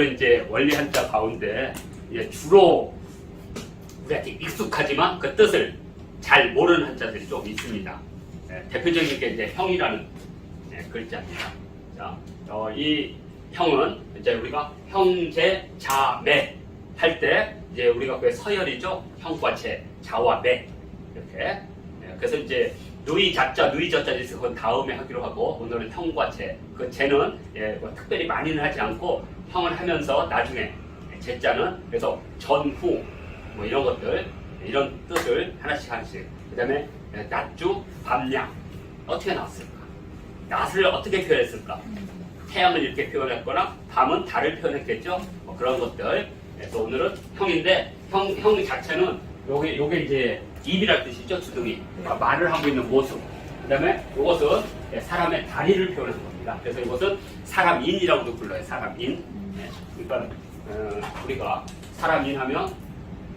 이제 원리 한자 가운데 이제 주로 우리한테 익숙하지만 그 뜻을 잘 모르는 한자들이 좀 있습니다. 대표적인 게 이제 형이라는 글자입니다. 자, 이 형은 이제 우리가 형제, 자, 매 할 때 이제 우리가 그 서열이죠. 형과 제, 자와 매 이렇게. 그래서 이제 누이 자자, 누이 저자 있어서 그건 다음에 하기로 하고 오늘은 형과 제. 그 제는 뭐 특별히 많이는 하지 않고 형을 하면서 나중에 제자는 그래서 전후 뭐 이런 것들 이런 뜻을 하나씩 그 다음에 낮주, 밤양 어떻게 나왔을까? 낮을 어떻게 표현했을까? 태양을 이렇게 표현했거나 밤은 달을 표현했겠죠? 뭐 그런 것들. 그래서 오늘은 형인데 형 자체는 요게 이제 입이랄 뜻이죠. 주둥이. 말을 하고 있는 모습. 그 다음에 이것은 사람의 다리를 표현하는 겁니다. 그래서 이것은 사람인이라고도 불러요. 사람인. 그러니까 우리가 사람인 하면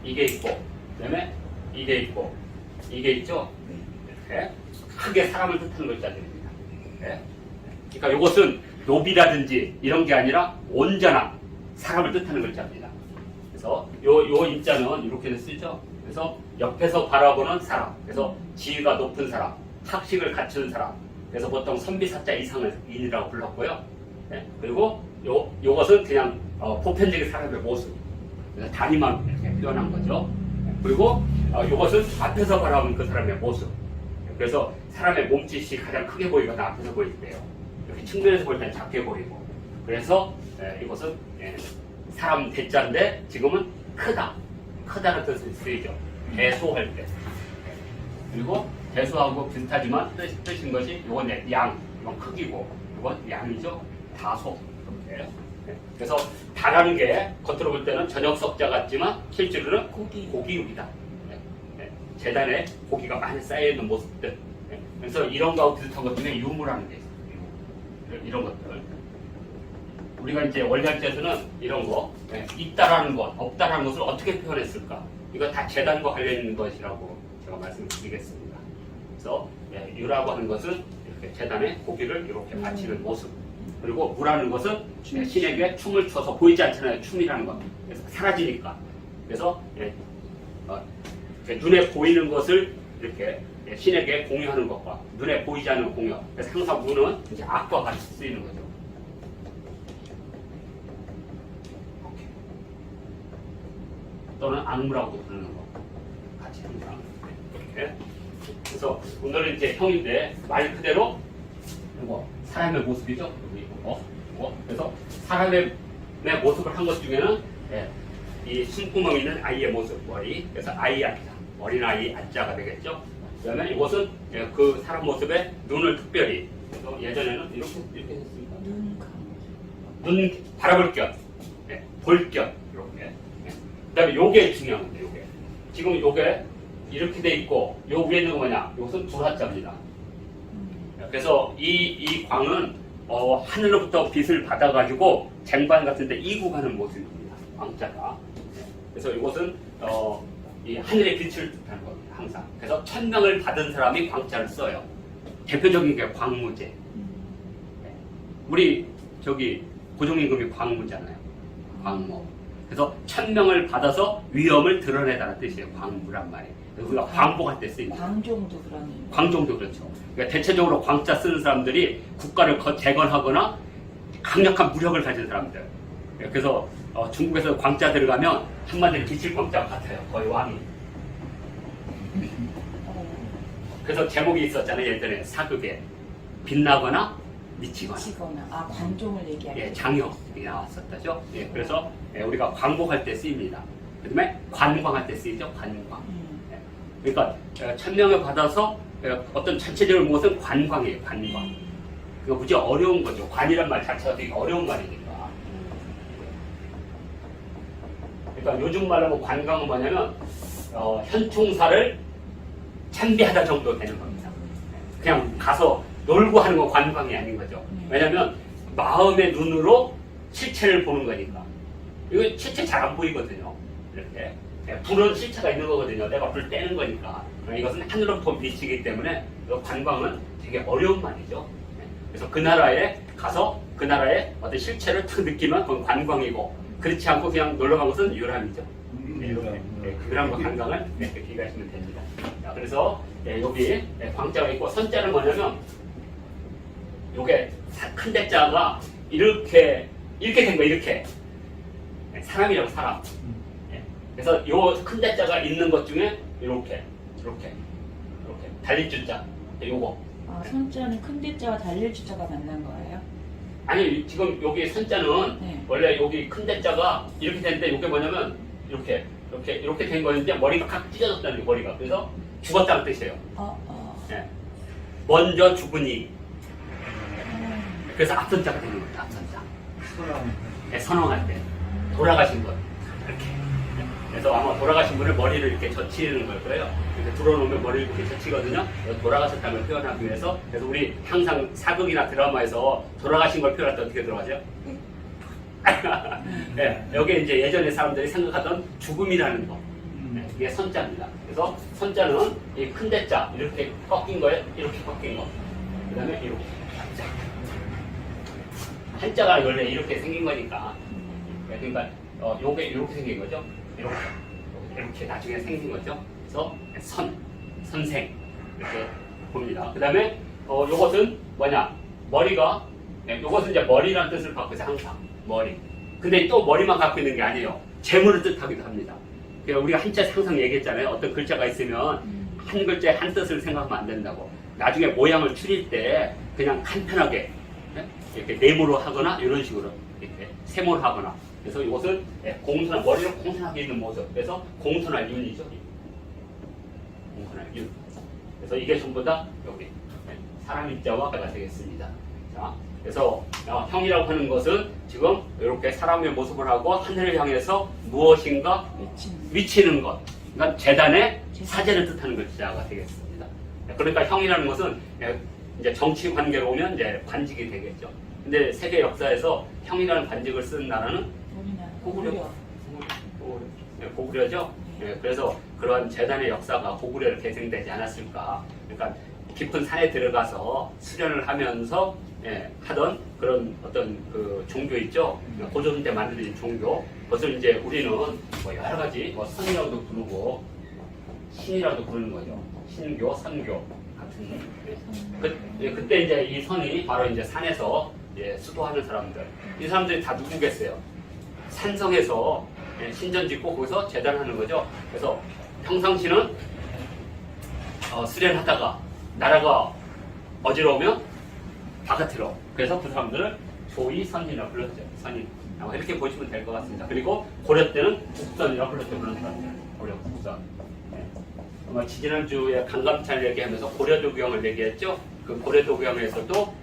이게 있고 그 다음에 이게 있고 이게 있죠. 이렇게 크게 사람을 뜻하는 글자들입니다. 그러니까 이것은 노비라든지 이런 게 아니라 온전한 사람을 뜻하는 글자입니다. 그래서 요 인자는 이렇게 쓰죠. 그래서 옆에서 바라보는 사람, 그래서 지위가 높은 사람, 학식을 갖춘 사람, 그래서 보통 선비사자 이상을 인이라고 불렀고요. 그리고 요것은 그냥 보편적인 사람의 모습, 그래서 단위만 이렇게 표현한 거죠. 그리고 요것은 앞에서 바라보는 그 사람의 모습, 그래서 사람의 몸짓이 가장 크게 보이거나 앞에서 보일 때요. 이렇게 측면에서 볼 때는 작게 보이고, 그래서 이것은 사람 대자인데 지금은 크다는 뜻을 쓰이죠. 대소할 때. 그리고 대소하고 비슷하지만 뜻인 것이 이건 양, 이건 크기고 이건 양이죠. 다소. 이렇게. 그래서 다라는 게 겉으로 볼 때는 저녁석자 같지만 실제로는 고기육이다. 재단에 고기가 많이 쌓여있는 모습들. 그래서 이런 거하고 비슷한 것 중에 유무라는 게 있어요. 이런 것들. 우리가 이제 원리학자에서는 이런 거, 있다라는 것, 없다라는 것을 어떻게 표현했을까? 이거 다 재단과 관련 있는 것이라고 제가 말씀드리겠습니다. 그래서 유라고 하는 것은 이렇게 재단에 고기를 이렇게 바치는 모습. 그리고 무라는 것은 신에게 춤을 춰서 보이지 않잖아요. 춤이라는 것. 그래서 사라지니까. 그래서 눈에 보이는 것을 이렇게 신에게 공유하는 것과 눈에 보이지 않는 공유. 그래서 항상 무는 이제 악과 같이 쓰이는 거죠. 또는 악무라고도 부르는 거 같이 항상 이렇게. 그래서 오늘은 이제 형인데 말 그대로 이거 사람의 모습이죠. 그래서 사람의 모습을 한 것 중에는 이 숨구멍 있는 아이의 모습 머리. 그래서 아이 안자, 어린 아이 안자가 되겠죠. 그다음에 이것은 그 사람 모습에 눈을 특별히. 그래서 예전에는 이렇게 했으니까 눈 바라볼 겸, 볼 겸 이렇게. 그다음에 요게 중요한 건데 요게 지금 요게 이렇게 돼 있고 요 위에 있는 거 뭐냐? 이것은 불화자입니다. 그래서 이 광은 하늘로부터 빛을 받아가지고 쟁반 같은데 이구가는 모습입니다. 광자가. 그래서 이것은 이 하늘의 빛을 뜻하는 겁니다. 항상. 그래서 천명을 받은 사람이 광자를 써요. 대표적인 게 광무제. 우리 저기 고종임금이 광무잖아요. 광무. 그래서 천명을 받아서 위엄을 드러내다는 뜻이에요. 광무란 말이. 우리가 광복할 때 쓰입니다. 광종도 그러네요. 광종도 그렇죠. 그러니까 대체적으로 광자 쓰는 사람들이 국가를 재건하거나 강력한 무력을 가진 사람들. 그래서 중국에서 광자 들어가면 한마디로 기칠 광자 같아요. 거의 왕이. 그래서 제목이 있었잖아요. 예전에 사극에 빛나거나 미치거나. 광종을 얘기하는. 장혁이 나왔었다죠. 그래서 우리가 광복할 때 쓰입니다. 그다음에 관광할 때 쓰이죠. 관광. 그러니까 천명을 받아서 어떤 전체적인 무엇은 관광이에요. 관광. 그거 무지 어려운 거죠. 관이란 말 자체가 되게 어려운 말이니까. 그러니까 요즘 말로 관광은 뭐냐면 현충사를 참배하다 정도 되는 겁니다. 그냥 가서 놀고 하는 건 관광이 아닌 거죠. 왜냐하면 마음의 눈으로 실체를 보는 거니까. 이거 실체 잘 안 보이거든요. 이렇게. 불은 실체가 있는 거거든요. 내가 불 떼는 거니까. 이것은 하늘로부터 빛이기 때문에 관광은 되게 어려운 말이죠. 그래서 그 나라에 가서 그 나라의 어떤 실체를 탁 느끼면 그건 관광이고 그렇지 않고 그냥 놀러 간 것은 유람이죠. 네, 이렇게 유람과 관광을 이렇게 비교하시면 됩니다. 자, 그래서 여기 광자가 있고 선자는 뭐냐면 요게 큰 대자가 이렇게 된 거 이렇게 사람이라고 사람. 그래서 요 큰 대자가 있는 것 중에 이렇게 달릴 줄자 요거. 아, 선자는 큰 대자와 달릴 주자가 만난 거예요? 아니 지금 여기 선자는 네. 원래 여기 큰 대자가 이렇게 되는데 이게 뭐냐면 이렇게 된 거였는데 머리가 각 찢어졌다는 게 머리가. 그래서 죽었다는 뜻이에요. 예. 먼저 죽으니. 그래서 앞선자가 되는 거예요. 앞선자. 예, 선왕할 때 돌아가신 분 이렇게. 그래서 아마 돌아가신 분을 머리를 이렇게 젖히는 걸 거예요. 이렇게 들어놓으면 머리를 이렇게 젖히거든요. 돌아가셨다는 걸 표현하기 위해서. 그래서 우리 항상 사극이나 드라마에서 돌아가신 걸 표현할 때 어떻게 들어가죠? 네, 여기 이제 예전에 사람들이 생각하던 죽음이라는 거. 네, 이게 선자입니다. 그래서 선자는 이 큰 대자 이렇게 꺾인 거에 이렇게 꺾인 거. 그 다음에 이렇게 자. 한자가 원래 이렇게 생긴 거니까. 그러니까 요게 이렇게 생긴 거죠. 이렇게 나중에 생긴 거죠. 그래서 선생 이렇게 봅니다. 그 다음에 요것은 뭐냐? 머리가 요것은 이제 머리라는 뜻을 갖고 있어요. 항상 머리. 근데 또 머리만 갖고 있는 게 아니에요. 재물을 뜻하기도 합니다. 그러니까 우리가 한자에서 항상 얘기했잖아요. 어떤 글자가 있으면 한 글자에 한 뜻을 생각하면 안 된다고. 나중에 모양을 추릴 때 그냥 간편하게 이렇게 네모로 하거나 이런 식으로 이렇게 세모로 하거나. 그래서 이것은 공손한 머리를 공손하게 있는 모습. 그래서 공손한 윤이죠. 공손한 윤. 그래서 이게 전부 다 여기 사람 입자와 배가 되겠습니다. 자, 그래서 형이라고 하는 것은 지금 이렇게 사람의 모습을 하고 하늘을 향해서 무엇인가 미치는 것. 그러니까 재단의 사제를 뜻하는 글자가 되겠습니다. 그러니까 형이라는 것은 이제 정치 관계로 오면 이제 관직이 되겠죠. 근데 세계 역사에서 형이라는 관직을 쓴 나라는 고구려죠. 네, 그래서 그런 재단의 역사가 고구려를 계승되지 않았을까. 그러니까 깊은 산에 들어가서 수련을 하면서 하던 그런 어떤 그 종교 있죠. 고전 때 만들어진 종교. 그것을 이제 우리는 뭐 여러 가지 선이라고도 부르고 신이라고도 부르는 거죠. 신교, 선교 같은. 그때 이제 이 선이 바로 이제 산에서 수도하는 사람들. 이 사람들이 다 누구겠어요? 산성에서 신전 짓고 거기서 재단하는 거죠. 그래서 평상시는 수련하다가 나라가 어지러우면 바깥으로. 그래서 그 사람들을 조이선이라고 불렀죠. 선인. 이렇게 보시면 될 것 같습니다. 그리고 고려 때는 국선이라고 불렀죠. 그런 사람들. 고려 국선. 아마 지지난주에 강감찬 얘기하면서 고려도경을 얘기했죠. 그 고려도경에서도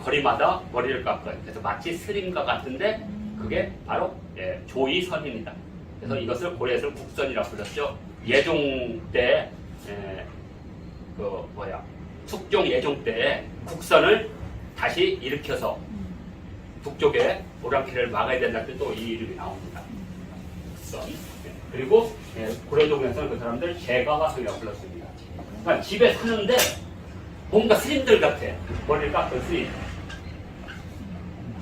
거리마다 머리를 깎아요. 그래서 마치 스님과 같은데 그게 바로 조이선입니다. 그래서 이것을 고려에서 국선이라고 불렀죠. 예종 때 숙종 예종 때 국선을 다시 일으켜서 북쪽에 오랑캐를 막아야 된다는 뜻도 이 이름이 나옵니다. 국선. 그리고 고려도경에서는 그 사람들 제가화성이라고 불렀습니다. 그러니까 집에 사는데 뭔가 스님들 같아. 머리를 깎은 스님.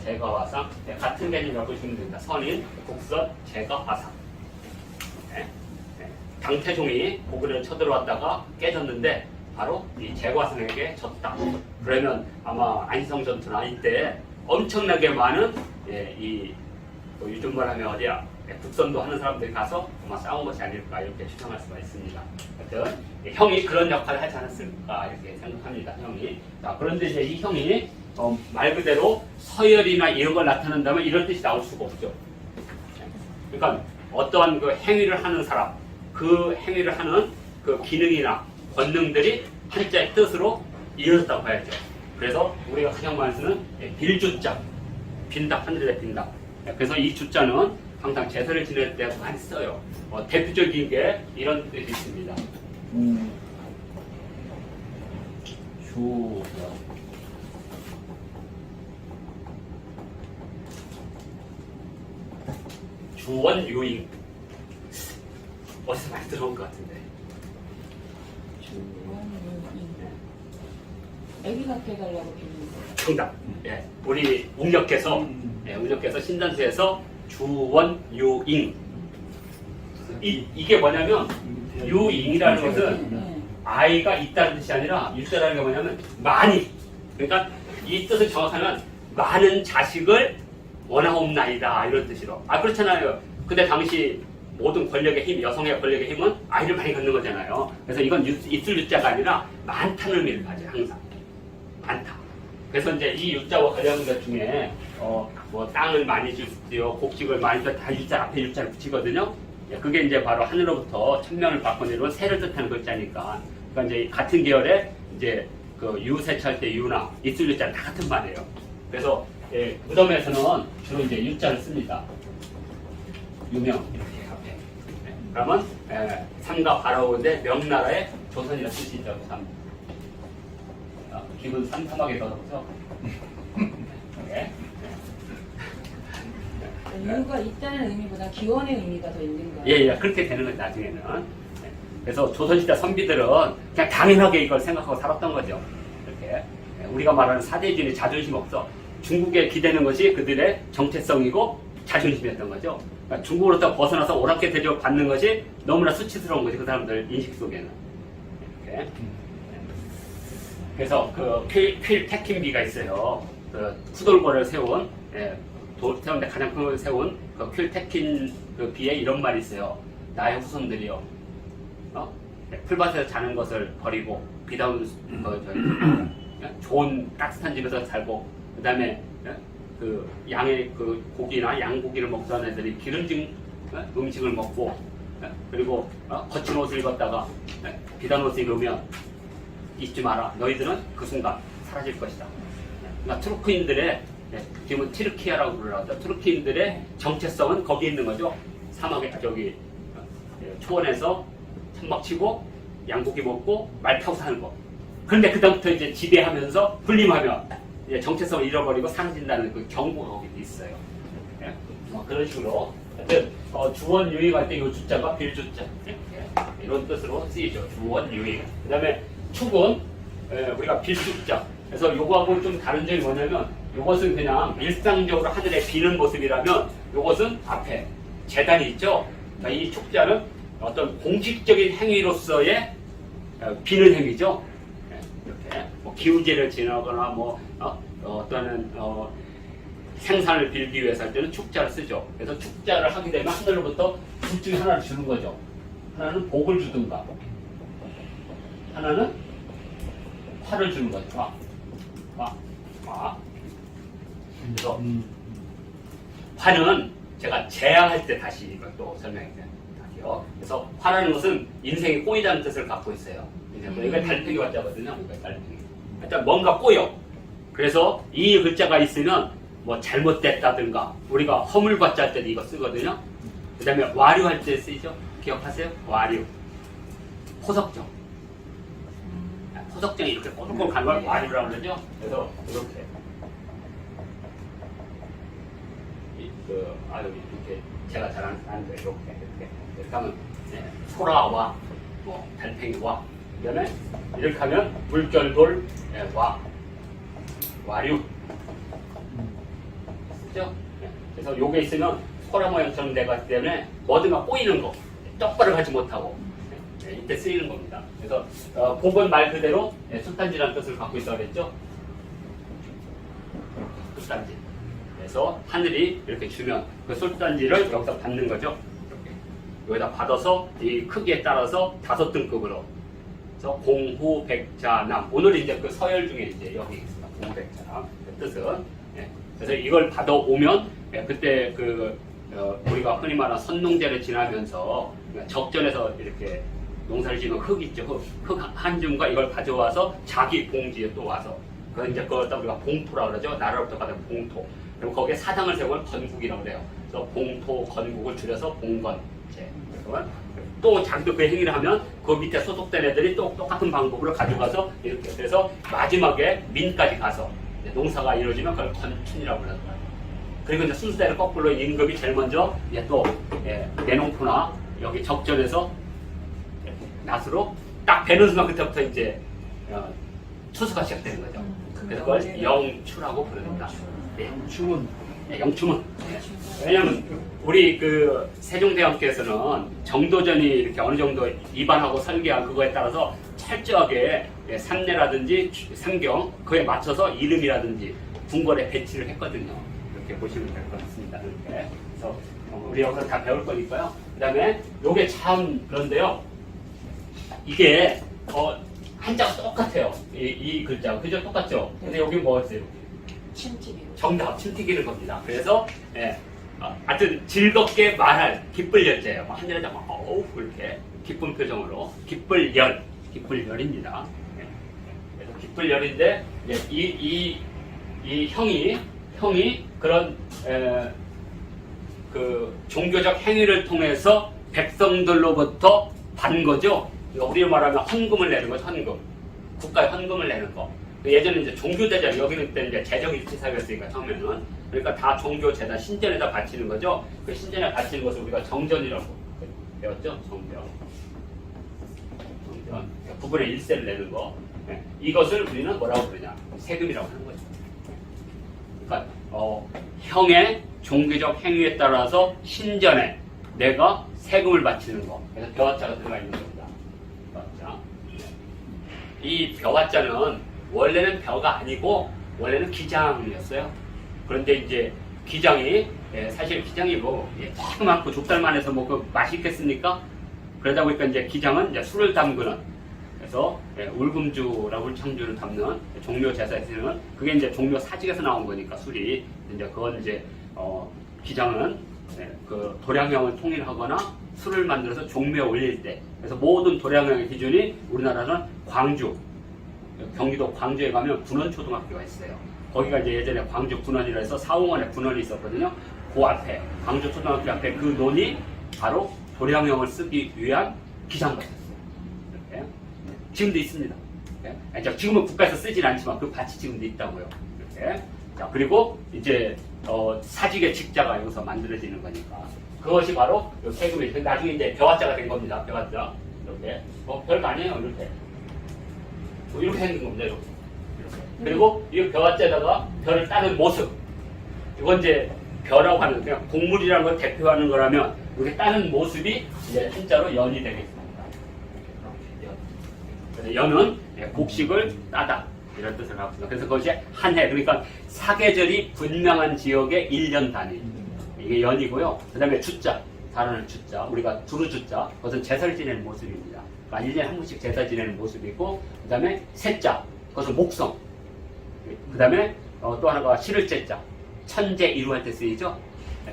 제가화상. 같은 개념이라고 보시면 됩니다. 선인, 국선, 제가화상. 당태종이 고구려를 쳐들어왔다가 깨졌는데 바로 이 제가화상에게 졌다. 그러면 아마 안시성 전투나 이때 엄청나게 많은 요즘 말하면 어디야? 국선도 하는 사람들이 가서 아마 싸운 것이 아닐까 이렇게 추정할 수가 있습니다. 하여튼 형이 그런 역할을 하지 않았을까 이렇게 생각합니다. 형이. 자, 그런데 이제 이 형이 말 그대로 서열이나 이런 걸 나타낸다면 이런 뜻이 나올 수가 없죠. 그러니까 어떠한 그 행위를 하는 사람, 그 행위를 하는 그 기능이나 권능들이 한자의 뜻으로 이어졌다고 봐야죠. 그래서 우리가 가장 많이 쓰는 빌주자, 빈다, 하늘에 빈다. 그래서 이 주자는 항상 제사를 지낼 때 많이 써요. 대표적인 게 이런 뜻이 있습니다. 주원유잉. 어디서 많이 들어온 것 같은데. 애기 갖게 해달라고 비는 거예요. 정답. 예, 우리 웅력께서 웅력께서 신단수에서 주원유잉. 이게 뭐냐면 유잉이라는 것은 네. 아이가 있다는 뜻이 아니라 있다라는 게 뭐냐면 많이. 그러니까 이 뜻을 정확하면 많은 자식을 원하옵나이다 이런 뜻으로. 아 그렇잖아요. 근데 당시 모든 권력의 힘, 여성의 권력의 힘은 아이를 많이 갖는 거잖아요. 그래서 이건 있을 유자가 아니라 많다는 의미를 가져요. 항상 많다. 그래서 이제 이 유자와 관련된 것 중에 뭐 땅을 많이 주십시오, 곡식을 많이 줘, 다 유자 앞에 유자를 붙이거든요. 예, 그게 이제 바로 하늘로부터 천명을 받고 내려온 새를 뜻하는 글자니까. 그러니까 이제 같은 계열의 이제 그 유세차할 때 유나 있을 유자는 다 같은 말이에요. 그래서 예, 무덤에서는 주로 이제 유자를 씁니다. 유명 이렇게 앞에. 예, 그러면 삼가 바라오는데 명나라의 조선이라는 뜻이 있다고 삼. 기분 삼삼하게 더라고요. 네. 이유가 있다는 의미보다 기원의 의미가 더 있는 거예요. 예, 그렇게 되는 거죠, 나중에는. 네. 그래서 조선시대 선비들은 그냥 당연하게 이걸 생각하고 살았던 거죠. 이렇게. 우리가 말하는 사대주의는 자존심 없어. 중국에 기대는 것이 그들의 정체성이고 자존심이었던 거죠. 그러니까 중국으로부터 벗어나서 오락게 대접받는 것이 너무나 수치스러운 거지, 그 사람들 인식 속에는. 이렇게. 그래서 그 퀼 테킨비가 있어요. 그 푸돌고를 세운, 세운데 가장 큰 걸 세운 그 퀼 테킨 그 비에 이런 말이 있어요. 나의 후손들이요. 풀밭에서 자는 것을 버리고 비다운 좋은 따뜻한 집에서 살고 그다음에 그 양의 그 고기나 양고기를 먹던 애들이 기름진 음식을 먹고 그리고 거친 옷을 입었다가 비단 옷을 입으면 잊지 마라. 너희들은 그 순간 사라질 것이다. 그러니까 투르크인들의 지금은 티르키아라고 부르죠. 투르키인들의 정체성은 거기에 있는 거죠. 사막에 저기 초원에서 천막 치고 양고기 먹고 말 타고 사는 거. 그런데 그다음부터 이제 지배하면서 분림하면 이제 정체성을 잃어버리고 사라진다는 그 경고가 거기 있어요. 그런 식으로 하여튼 주원 유익할 때 이 주자가 빌주자 이런 뜻으로 쓰이죠. 주원 유익. 그다음에 축은 우리가 빌주자. 그래서 요거하고 좀 다른 점이 뭐냐면 요것은 그냥 일상적으로 하늘에 비는 모습이라면 요것은 앞에 재단이 있죠. 그러니까 이 축자는 어떤 공식적인 행위로서의 비는 행위죠. 이렇게 뭐 기우제를 지나거나 뭐 어떤 생산을 빌기 위해서 할 때는 축자를 쓰죠. 그래서 축자를 하게 되면 하늘로부터 둘 중에 하나를 주는 거죠. 하나는 복을 주든가 하나는 화를 주는 거죠. 화. 그래서 화는 제가 재앙할 때 다시 이걸 또 설명할게요. 그래서 화라는 것은 인생이 꼬이다는 뜻을 갖고 있어요. 이거 달팽이 화자거든요. 달팽이. 일단 뭔가 꼬여. 그래서 이 글자가 있으면 뭐 잘못됐다든가 우리가 허물받자 할 때도 이거 쓰거든요. 그 다음에 와류할 때 쓰이죠. 기억하세요? 와류. 포석정. 포석정이 이렇게 꼬들꼬들 가는 걸 와류라고 그러죠. 그래서 이렇게. 여기 이렇게 제가 잘 아는데 이렇게 하면 소라와 뭐 달팽이와 그다음에 이렇게 하면 물결돌 와류 쓰죠? 그래서 요게 있으면 소라 모양처럼 돼가기 때문에 뭐든가 꼬이는 거 똑바로 하지 못하고 이때 쓰이는 겁니다. 그래서 복은 말 그대로 숫단지라는 뜻을 갖고 있어 그랬죠? 숫단지. 그래서 하늘이 이렇게 주면 그 숫단지를 여기서 받는 거죠. 이렇게. 여기다 받아서 이 크기에 따라서 5등급으로. 그래서 공후 백자남. 오늘 이제 그 서열 중에 이제 여기 있습니다. 공후 백자남. 그 뜻은. 그래서 이걸 받아오면 그때 그 우리가 흔히 말하는 선농제를 지나면서 적전에서 이렇게 농사를 지으면 흙 있죠. 흙 한 줌과 이걸 가져와서 자기 봉지에 또 와서 그걸 이제 그걸 우리가 봉토라고 그러죠. 나라로부터 받은 봉토. 그럼 거기에 사당을 세우면 건국이라고 그래요. 그래서 봉토, 건국을 줄여서 봉건제. 그러면 또 자기도 그 행위를 하면 그 밑에 소속된 애들이 또 똑같은 방법으로 가져가서 이렇게. 그래서 마지막에 민까지 가서 농사가 이루어지면 그걸 건춘이라고 그러더라고요. 그리고 이제 순서대로 거꾸로 임금이 제일 먼저 또 내농포나 여기 적전에서 낫으로 딱 베는 순간 그때부터 이제 투수가 시작되는 거죠. 그럼 그래서 그걸 언제가- 영추라고 부릅니다. 네. 춤은 네, 영추문. 네. 왜냐면 우리 그 세종대왕께서는 정도전이 이렇게 어느 정도 입안하고 설계한 그거에 따라서 철저하게 삼례라든지 삼경 그에 맞춰서 이름이라든지 궁궐에 배치를 했거든요. 이렇게 보시면 될 것 같습니다. 이렇게. 그래서 우리 여기서 다 배울 거니까요. 그다음에 요게 참 그런데요. 이게 한자가 똑같아요. 이 글자 그죠? 똑같죠? 근데 여기 뭐였어요? 침튀기. 정답 침튀기는 겁니다. 그래서 하여튼 즐겁게 말할 기쁠 열자예요. 한자를 잡아 어우 이렇게 기쁜 표정으로 기쁠 열입니다. 예. 그래서 기쁠 열인데 이 형이 그런 그 종교적 행위를 통해서 백성들로부터 받은 거죠. 우리로 말하면 헌금을 내는 거죠. 헌금. 국가에 헌금을 내는 거. 예전에 이제 종교대전, 여기는 때 이제 재정일치사였으니까 처음에는. 그러니까 다 종교재단, 신전에다 바치는 거죠. 그 신전에 바치는 것을 우리가 정전이라고 배웠죠. 정전. 9분의 1세를 내는 거. 네. 이것을 우리는 뭐라고 부르냐. 세금이라고 하는 거죠. 그러니까 형의 종교적 행위에 따라서 신전에 내가 세금을 바치는 거. 그래서 벼와자가 들어가 있는 겁니다. 벼와자. 이 벼와자는 원래는 벼가 아니고 원래는 기장이었어요. 그런데 이제 기장이 사실 기장이 뭐 조그맣고 좁쌀만 해서 뭐 그 맛있겠습니까? 그러다 보니까 이제 기장은 이제 술을 담그는 그래서 울금주라고 울창주를 담는 종묘 제사에서는 그게 이제 종묘 사직에서 나온 거니까 술이 이제 그건 이제 기장은 그 도량형을 통일하거나 술을 만들어서 종묘에 올릴 때 그래서 모든 도량형의 기준이 우리나라는 광주 경기도 광주에 가면 군원초등학교가 있어요. 거기가 이제 예전에 광주 군원이라 해서 사홍원에 군원이 있었거든요. 그 앞에 광주 초등학교 앞에 그 논이 바로 도량형을 쓰기 위한 기장같았어요. 이렇게 지금도 있습니다. 이렇게. 지금은 국가에서 쓰진 않지만 그 밭이 지금도 있다고요. 이렇게. 자 그리고 이제 사직의 직자가 여기서 만들어지는 거니까 그것이 바로 세금이 나중에 이제 벼와자가 된 겁니다. 벼와자 이렇게 별거 아니에요. 이렇게 생긴 겁니다. 이렇게. 그리고 이 벼와자에다가 벼를 따는 모습 이건 이제 벼라고 하는 그냥 곡물이라는 걸 대표하는 거라면 이렇게 따는 모습이 이제 한자로 연이 되겠습니다. 그래서 연은 곡식을 따다 이런 뜻을 갖고 있습니다. 그래서 그것이 한 해 그러니까 사계절이 분명한 지역의 1년 단위 이게 연이고요. 그 다음에 주자 달하는 주자 우리가 두루 주자 그것은 제사를 지내는 모습입니다. 그러니까 1년에 한 번씩 제사 지내는 모습이고 그 다음에 세자 그것은 목성 그 다음에 또 하나가 실을제자 천재 이루할 때 쓰이죠.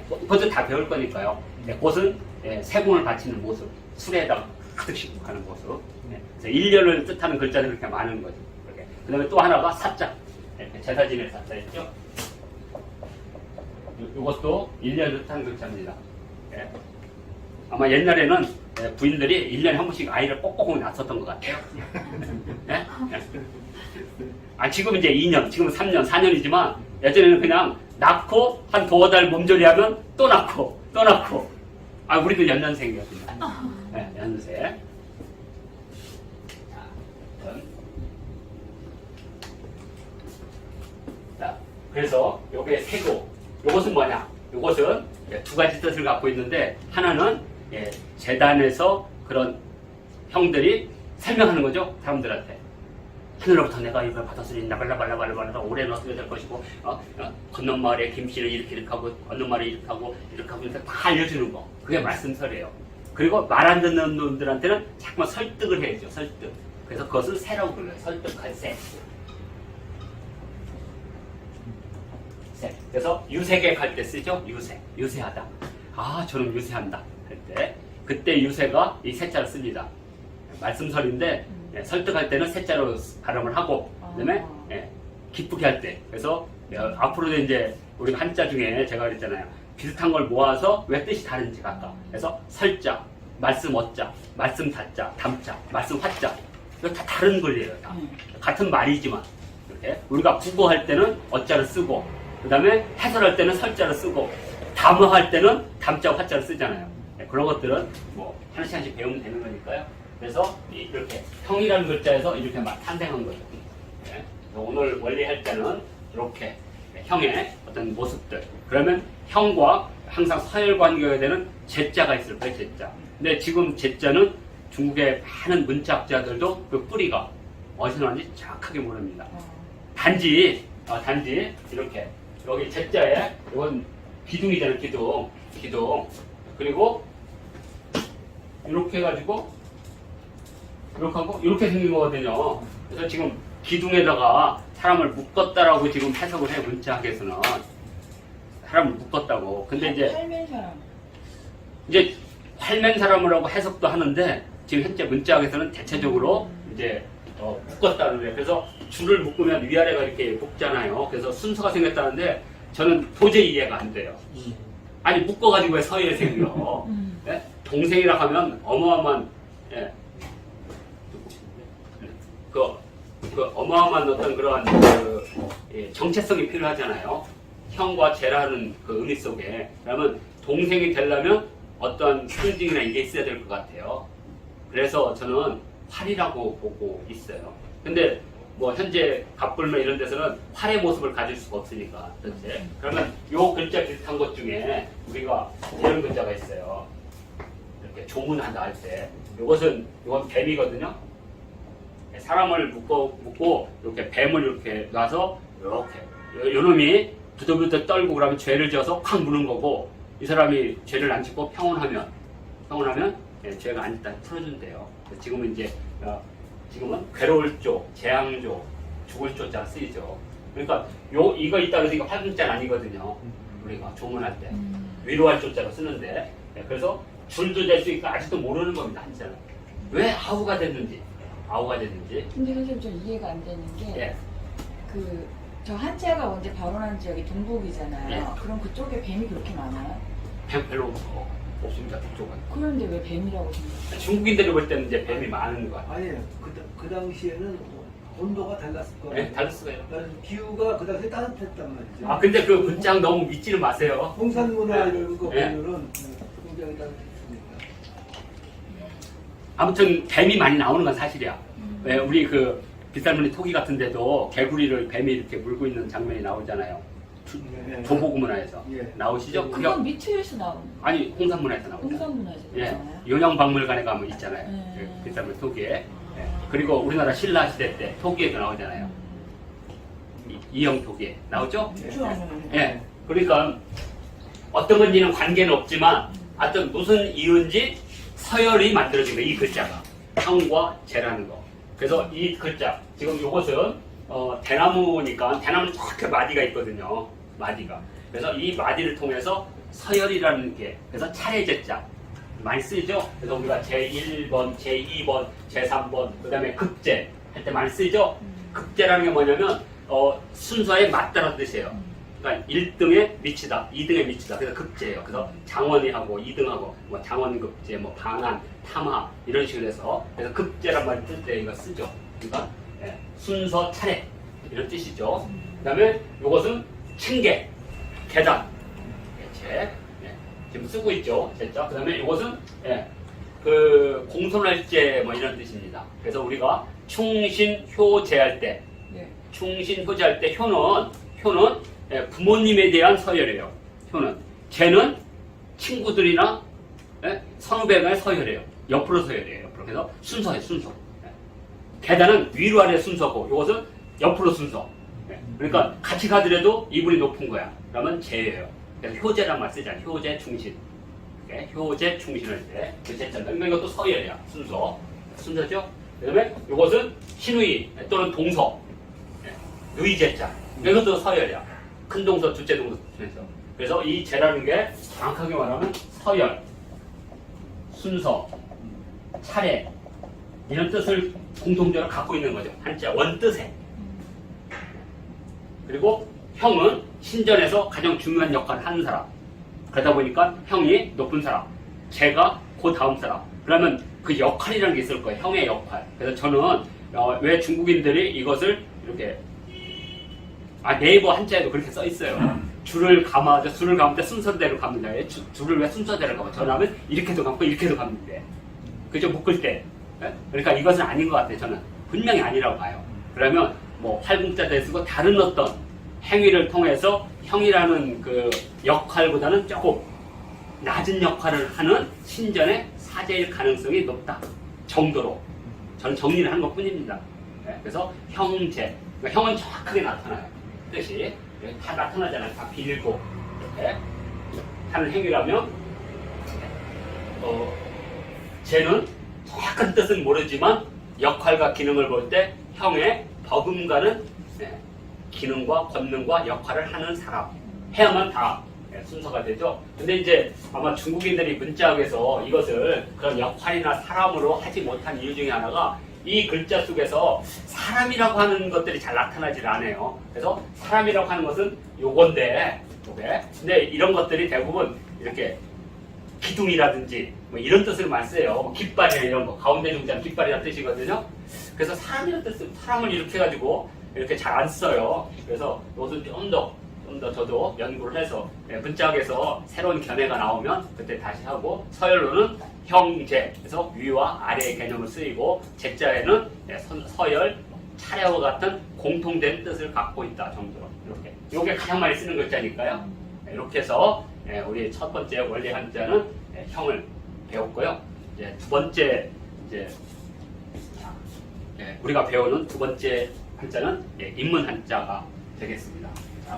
그것도 다 배울 거니까요. 그것은 세금을 바치는 모습 술에다가 가득 싣고 가는 모습 그래서 1년을 뜻하는 글자들이 그렇게 많은 거죠. 그 다음에 또 하나가 사자 제사 지낼 사자 있죠. 이것도 1년을 뜻하는 글자입니다. 아마 옛날에는 부인들이 1년에 한 번씩 아이를 꼭꼭 낳았었던 것 같아요. 지금 이제 2년, 지금은 3년, 4년이지만 예전에는 그냥 낳고 한 두어 달 몸조리하면 또 낳고 또 낳고 우리도 연년생이거든요. 연년생. 자, 그래서 요게 세고 요것은 뭐냐? 요것은 두 가지 뜻을 갖고 있는데 하나는 재단에서 그런 형들이 설명하는 거죠. 사람들한테. 하늘로부터 내가 이걸 받았으니 나발라발라발라발라 오래는 어떻게 될 것이고 건너마을에 김씨는 이렇게 하고 건너마을에 이렇게 하고 해서 다 알려주는 거. 그게 말씀설이에요. 그리고 말 안 듣는 놈들한테는 자꾸만 설득을 해야죠. 설득. 그래서 그것을 세라고 불러요. 설득할 세. 그래서 유세객 할 때 쓰죠. 유세하다. 저는 유세한다 할 때 그때 유세가 이 세자를 씁니다. 말씀설인데 설득할 때는 세자로 발음을 하고 그다음에 기쁘게 할 때 그래서 앞으로도 이제 우리가 한자 중에 제가 그랬잖아요. 비슷한 걸 모아서 왜 뜻이 다른지 각각 그래서 설자, 말씀 어자, 말씀 다자, 담자, 말씀 화자 이거 다 다른 글이에요. 다. 같은 말이지만 이렇게 우리가 국어할 때는 어자를 쓰고 그 다음에 해설할 때는 설자를 쓰고 담화할 때는 담자 화자를 쓰잖아요. 그런 것들은 뭐 하나씩 배우면 되는 거니까요. 그래서 이렇게 형이라는 글자에서 이렇게 막 탄생한 거죠. 예. 오늘 원리 할 때는 이렇게 형의 어떤 모습들. 그러면 형과 항상 서열 관계가 되는 제자가 있을 거예요, 제자. 근데 지금 제자는 중국의 많은 문자학자들도 그 뿌리가 어디서 나는지 정확하게 모릅니다. 단지 이렇게 여기 제자에 이건 기둥이잖아요, 기둥. 그리고 이렇게 해가지고 이렇게 하고 이렇게 생긴 거거든요. 그래서 지금 기둥에다가 사람을 묶었다라고 지금 해석을 해, 문자학에서는 사람을 묶었다고. 근데 팔맨 사람. 이제 활맨 사람이라고 해석도 하는데 지금 현재 문자학에서는 대체적으로 이제 묶었다는 거예요. 그래서 줄을 묶으면 위아래가 이렇게 묶잖아요. 그래서 순서가 생겼다는데 저는 도저히 이해가 안 돼요. 아니 묶어가지고 왜 서열이 생겨? 네? 동생이라 하면 어마어마한 예. 그 어마어마한 어떤 그런 예, 정체성이 필요하잖아요. 형과 제라는 그 의미 속에. 그러면 동생이 되려면 어떤 상징이나 이게 있어야 될 것 같아요. 그래서 저는 활이라고 보고 있어요. 근데 뭐 현재 갑불매 이런 데서는 활의 모습을 가질 수가 없으니까 현재. 그러면 요 글자 비슷한 것 중에 우리가 이런 글자가 있어요. 이렇게 조문한다 할 때 이건 뱀이거든요. 사람을 묶고 이렇게 뱀을 이렇게 놔서 이렇게 요놈이 부들부들 떨고 그러면 죄를 지어서 콱 무는 거고, 이 사람이 죄를 안 짓고 평온하면 예, 죄가 안 짓다 풀어준대요. 지금은 괴로울 쪽, 재앙조, 죽을 조자 쓰이죠. 그러니까 이거 있다 그래서 이거 활문자는 아니거든요. 우리가 조문할 때 위로할 조자로 쓰는데, 예, 그래서 줄도 될 수 있고 아직도 모르는 겁니다. 한자는 왜 아우가 됐는지. 근데 선생님 좀 이해가 안 되는 게 예. 저 한자가 먼저 발원한 지역이 동북이잖아요. 예. 그럼 그쪽에 뱀이 그렇게 많아요? 뱀 별로 없습니다. 그쪽은. 그런데 왜 뱀이라고 생각해요? 중국인들이 볼 때는 이제 뱀이 많은 것 같아요. 아니에요. 그 당시에는 온도가 달랐을 거예요. 네, 달랐어요. 기후가 그 당시에 따뜻했단 말이죠. 아 근데 그 문장 너무 믿지는 마세요. 홍산 문화 네. 이런 거 네. 보면은 굉장히 따뜻했으니까. 아무튼 뱀이 많이 나오는 건 사실이야. 왜 우리 그 빗살무늬 토기 같은 데도 개구리를 뱀이 이렇게 물고 있는 장면이 나오잖아요. 네. 조보구 문화에서 예. 나오시죠? 그건 미트에서 나오는 거예요. 아니 홍산 문화에서 나오죠. 홍산문화에서 예, 나와요? 용영박물관에 가면 있잖아요. 네. 그 빗살무늬 토기에. 예. 그리고 우리나라 신라 시대 때 토기에도 나오잖아요. 이영 토기에 나오죠? 유추하는 예. 그러니까 어떤 건지는 관계는 없지만 하여튼 무슨 이유인지 서열이 만들어진 거예요. 이 글자가 형과 제라는 거. 그래서 이 글자 지금 이것은 대나무니까 대나무 저렇게 마디가 있거든요. 마디가. 그래서 이 마디를 통해서 서열이라는 게, 그래서 차례제자 많이 쓰이죠. 그래서 우리가 제1번, 제2번, 제3번, 그 다음에 급제 할 때 많이 쓰이죠. 급제라는 게 뭐냐면 순서에 맞다는 뜻이에요. 그러니까 1등에 미치다, 2등에 미치다. 그래서 급제예요. 그래서 장원이 하고 2등하고 뭐 장원급제, 뭐 방한, 탐하 이런 식으로 해서, 그래서 급제란 말을 쓸 때 이거 쓰죠. 그러니까 예, 순서 차례 이런 뜻이죠. 그다음에 이것은 층계, 계단, 제 지금 쓰고 있죠. 제자. 그다음에 이것은 그 공손할제 뭐 이런 뜻입니다. 그래서 우리가 충신효제할 때, 충신효제할 때 효는 부모님에 대한 서열이에요. 효는. 제는 친구들이나 선후배 간의 서열이에요. 옆으로 서열이에요. 옆으로. 그래서 순서예요. 순서. 계단은 위로 아래 순서고 이것은 옆으로 순서. 그러니까 같이 가더라도 이분이 높은 거야. 그러면 제예요. 그래서 효제란 말 쓰잖아요. 효제 충신. 효제 충신할 때 그 제자. 그러니까 이것도 서열이야. 순서죠. 그다음에 이것은 신의 또는 동서. 의제자. 이것도 서열이야. 큰 동서, 둘째 동서 중에서. 그래서 이 제라는 게 정확하게 말하면 서열, 순서, 차례 이런 뜻을 공통적으로 갖고 있는 거죠. 한자 원뜻에. 그리고 형은 신전에서 가장 중요한 역할을 하는 사람. 그러다 보니까 형이 높은 사람, 제가 그 다음 사람. 그러면 그 역할이라는 게 있을 거예요. 형의 역할. 그래서 저는 왜 중국인들이 이것을 이렇게 네이버 한자에도 그렇게 써 있어요. 줄을 감을 때 순서대로 갑니다. 줄을 왜 순서대로 감아? 전하면 이렇게도 감고 이렇게도 갑니다. 그죠? 묶을 때. 그러니까 이것은 아닌 것 같아요. 저는 분명히 아니라고 봐요. 그러면 뭐 활궁자도 쓰고 다른 어떤 행위를 통해서 형이라는 그 역할보다는 조금 낮은 역할을 하는 신전의 사제일 가능성이 높다 정도로 저는 정리를 한 것뿐입니다. 네, 그래서 형제, 그러니까 형은 정확하게 나타나요. 뜻이 다 나타나잖아요. 다 빌고 이렇게 하는 행위라면 쟤는 정확한 뜻은 모르지만 역할과 기능을 볼 때 형의 버금가는 기능과 권능과 역할을 하는 사람 해야만 다 순서가 되죠. 근데 이제 아마 중국인들이 문자학에서 이것을 그런 역할이나 사람으로 하지 못한 이유 중에 하나가 이 글자 속에서 사람이라고 하는 것들이 잘 나타나질 않아요. 그래서 사람이라고 하는 것은 요건데, 요게. 근데 이런 것들이 대부분 이렇게 기둥이라든지 뭐 이런 뜻을 많이 써요. 뭐 깃발이나 이런 거, 가운데 중자는 깃발이라는 뜻이거든요. 그래서 사람이라는 뜻은 사람을 이렇게 해가지고 이렇게 잘 안 써요. 그래서 이것은 좀 더 저도 연구를 해서 문자학에서 새로운 견해가 나오면 그때 다시 하고, 서열로는 형제, 그래서 위와 아래의 개념을 쓰이고, 제자에는 서열, 차례와 같은 공통된 뜻을 갖고 있다 정도로 이렇게. 이게 가장 많이 쓰는 글자니까요. 이렇게 해서 우리 첫 번째 원리 한자는 형을 배웠고요. 이제 두 번째 우리가 배우는 두 번째 한자는 인문 한자가 되겠습니다.